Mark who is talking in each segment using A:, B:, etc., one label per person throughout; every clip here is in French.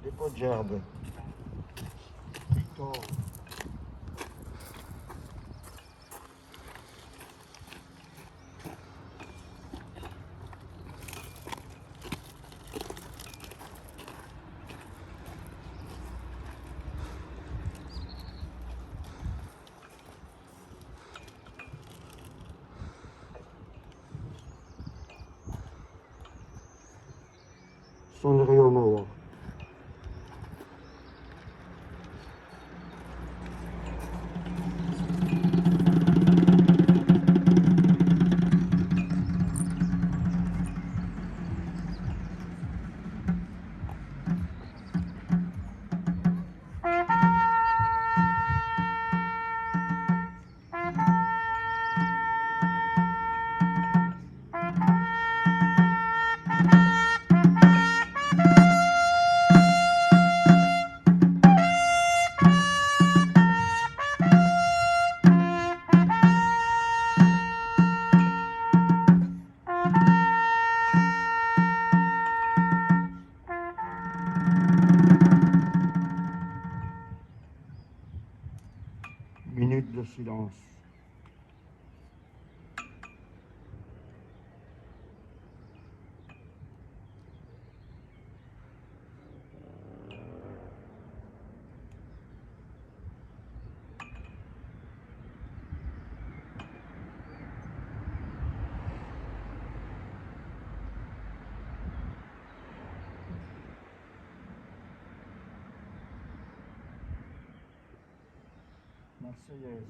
A: Des pots de gerbe. Plutôt. Sonnerie aux morts. Minute de silence. Marseillaise.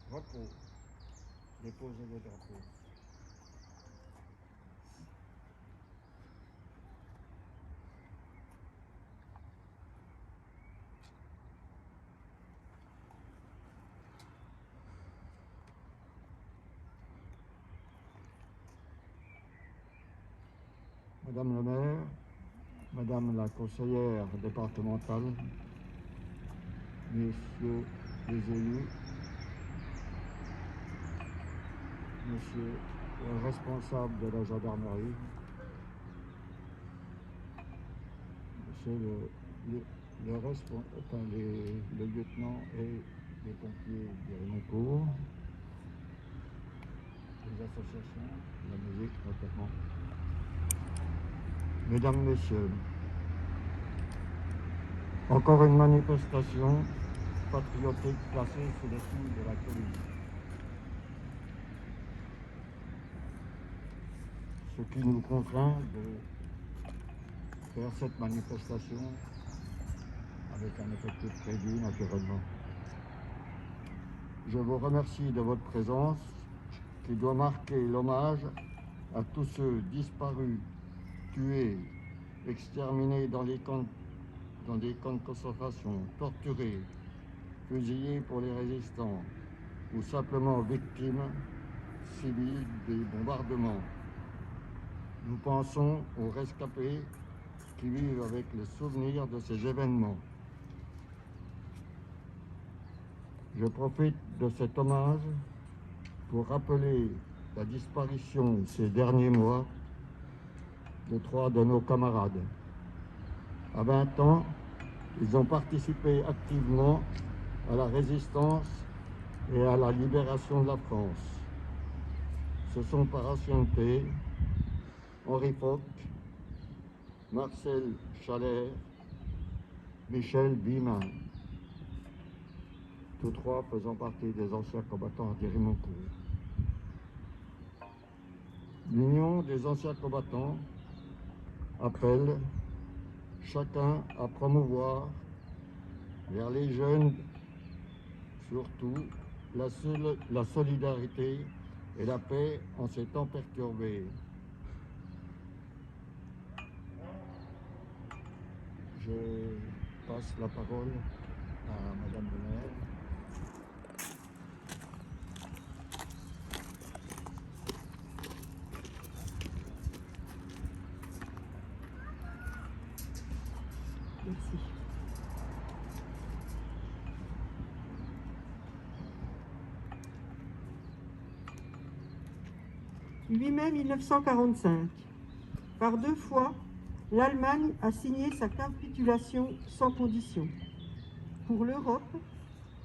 A: Repos. Déposer le drapeau. Madame le maire, Madame la conseillère départementale, Messieurs les élus, Monsieur le responsable de la gendarmerie, Monsieur le lieutenant et les pompiers du Rénoncourt, les associations, la musique notamment. Mesdames, Messieurs, encore une manifestation patriotique placée sous le signe de la police. Ce qui nous contraint de faire cette manifestation avec un effectif réduit naturellement. Je vous remercie de votre présence qui doit marquer l'hommage à tous ceux disparus, tués, exterminés dans des camps de concentration, torturés, fusillés pour les résistants ou simplement victimes civiles des bombardements. Nous pensons aux rescapés qui vivent avec le souvenir de ces événements. Je profite de cet hommage pour rappeler la disparition ces derniers mois de 3 de nos camarades. À 20 ans, ils ont participé activement à la résistance et à la libération de la France. Ce sont par ancienneté Henri Foch, Marcel Chalère, Michel Bimin, tous trois faisant partie des anciens combattants d'Hérimoncourt. L'Union des anciens combattants appelle chacun à promouvoir vers les jeunes surtout la solidarité et la paix en ces temps perturbés. Je passe la parole à Madame le maire.
B: Merci. « 8 mai 1945. Par 2 fois, l'Allemagne a signé sa capitulation sans condition. Pour l'Europe,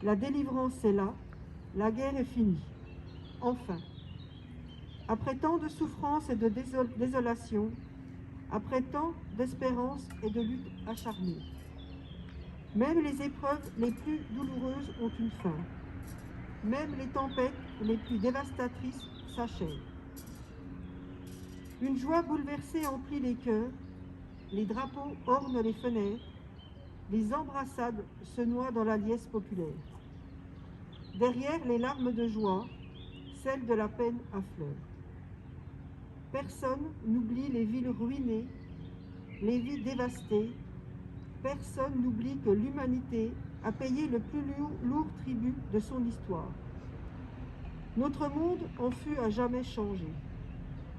B: la délivrance est là, la guerre est finie. Enfin, après tant de souffrances et de désolation, après tant d'espérance et de lutte acharnée, même les épreuves les plus douloureuses ont une fin. Même les tempêtes les plus dévastatrices s'achèvent. Une joie bouleversée emplit les cœurs, les drapeaux ornent les fenêtres, les embrassades se noient dans la liesse populaire. Derrière les larmes de joie, celles de la peine affleurent. Personne n'oublie les villes ruinées, les vies dévastées. Personne n'oublie que l'humanité a payé le plus lourd tribut de son histoire. Notre monde en fut à jamais changé.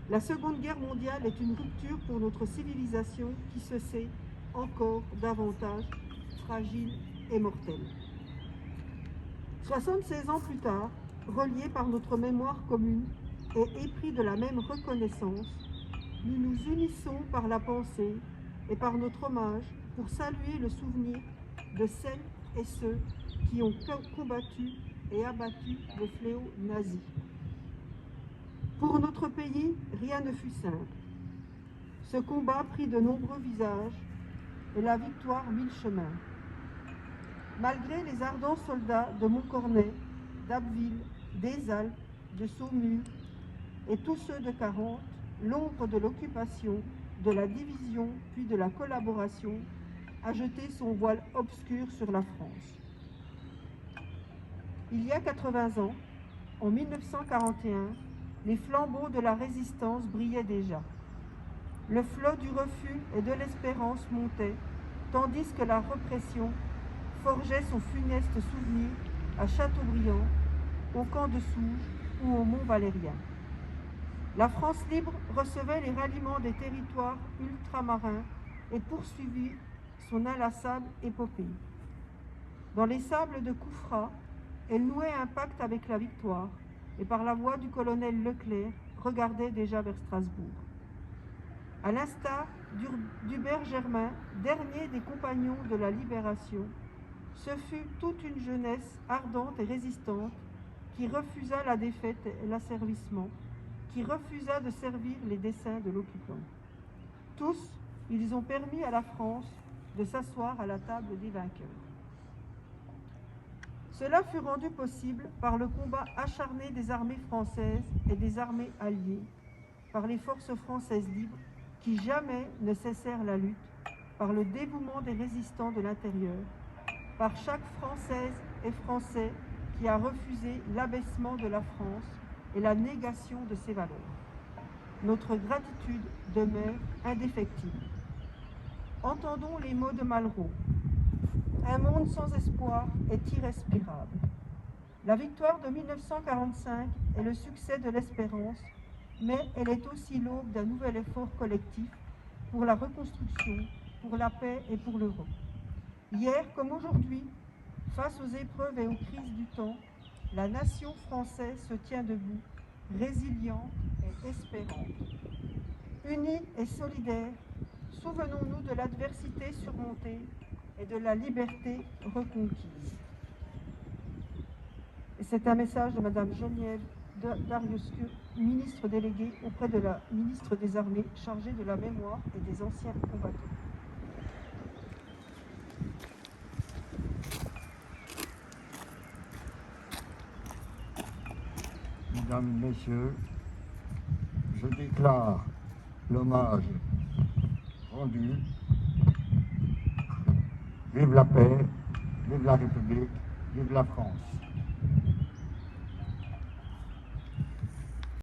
B: La Seconde Guerre mondiale est une rupture pour notre civilisation qui se sait encore davantage fragile et mortelle. 76 ans plus tard, reliés par notre mémoire commune et épris de la même reconnaissance, nous nous unissons par la pensée et par notre hommage pour saluer le souvenir de celles et ceux qui ont combattu et abattu le fléau nazi. Pour notre pays, rien ne fut simple. Ce combat prit de nombreux visages et la victoire mille chemins. Malgré les ardents soldats de Montcornet, d'Abbeville, des Alpes, de Saumur et tous ceux de 40, l'ombre de l'occupation, de la division puis de la collaboration a jeté son voile obscur sur la France. Il y a 80 ans, en 1941, les flambeaux de la résistance brillaient déjà. Le flot du refus et de l'espérance montait, tandis que la répression forgeait son funeste souvenir à Châteaubriand, au camp de Souges ou au Mont Valérien. La France libre recevait les ralliements des territoires ultramarins et poursuivit son inlassable épopée. Dans les sables de Koufra, elle nouait un pacte avec la victoire et par la voix du colonel Leclerc regardait déjà vers Strasbourg. À l'instar d'Hubert Germain, dernier des compagnons de la libération, ce fut toute une jeunesse ardente et résistante qui refusa la défaite et l'asservissement, qui refusa de servir les desseins de l'occupant. Tous, ils ont permis à la France de s'asseoir à la table des vainqueurs. Cela fut rendu possible par le combat acharné des armées françaises et des armées alliées, par les forces françaises libres qui jamais ne cessèrent la lutte, par le dévouement des résistants de l'intérieur, par chaque Française et Français qui a refusé l'abaissement de la France et la négation de ses valeurs. Notre gratitude demeure indéfectible. Entendons les mots de Malraux. Un monde sans espoir est irrespirable. La victoire de 1945 est le succès de l'espérance, mais elle est aussi l'aube d'un nouvel effort collectif pour la reconstruction, pour la paix et pour l'Europe. Hier comme aujourd'hui, face aux épreuves et aux crises du temps, la nation française se tient debout, résiliente et espérante. Unie et solidaire, souvenons-nous de l'adversité surmontée et de la liberté reconquise. Et c'est un message de Madame Geneviève Dariussecq, ministre déléguée auprès de la ministre des Armées chargée de la mémoire et des anciens combattants.
A: Mesdames, Messieurs, je déclare l'hommage rendu. Vive la paix, vive la République, vive la France.